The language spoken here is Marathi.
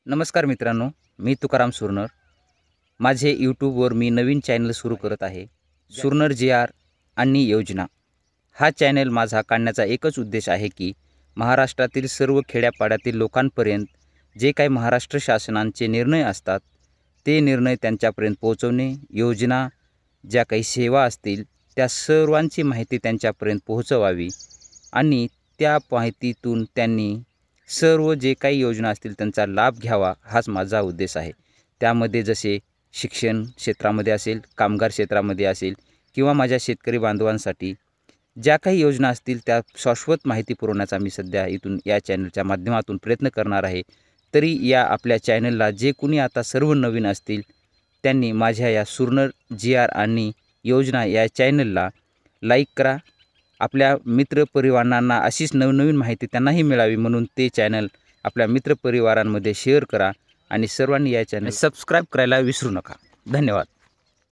नमस्कार मित्रांनो, मी तुकाराम सुरनर. माझे यूट्यूबवर मी नवीन चॅनल सुरू करत आहे. सुरनर JR आणि योजना. हा चॅनल माझा काढण्याचा एकच उद्देश आहे की महाराष्ट्रातील सर्व खेड्यापाड्यातील लोकांपर्यंत जे काही महाराष्ट्र शासनाचे निर्णय असतात ते निर्णय त्यांच्यापर्यंत पोहोचवणे, योजना ज्या काही सेवा असतील त्या सर्वांची माहिती त्यांच्यापर्यंत पोहोचवावी आणि त्या माहितीतून त्यांनी सर्व जे काही योजना असतील त्यांचा लाभ घ्यावा, हाच माझा उद्देश आहे. त्यामध्ये जसे शिक्षण क्षेत्रामध्ये असेल, कामगार क्षेत्रामध्ये असेल किंवा माझ्या शेतकरी बांधवांसाठी ज्या काही योजना असतील त्या शाश्वत माहिती पुरवण्याचा मी सध्या इथून या चॅनलच्या माध्यमातून प्रयत्न करणार आहे. तरी या आपल्या चॅनलला जे कुणी आता सर्व नवीन असतील त्यांनी माझ्या या सुरनर JR आणि योजना या चॅनलला लाईक करा. आपल्या मित्रपरिवारांना अशीच नवनवीन माहिती त्यांनाही मिळावी म्हणून ते चॅनल आपल्या मित्रपरिवारांमध्ये शेअर करा आणि सर्वांनी या चॅनल सबस्क्राईब करायला विसरू नका. धन्यवाद.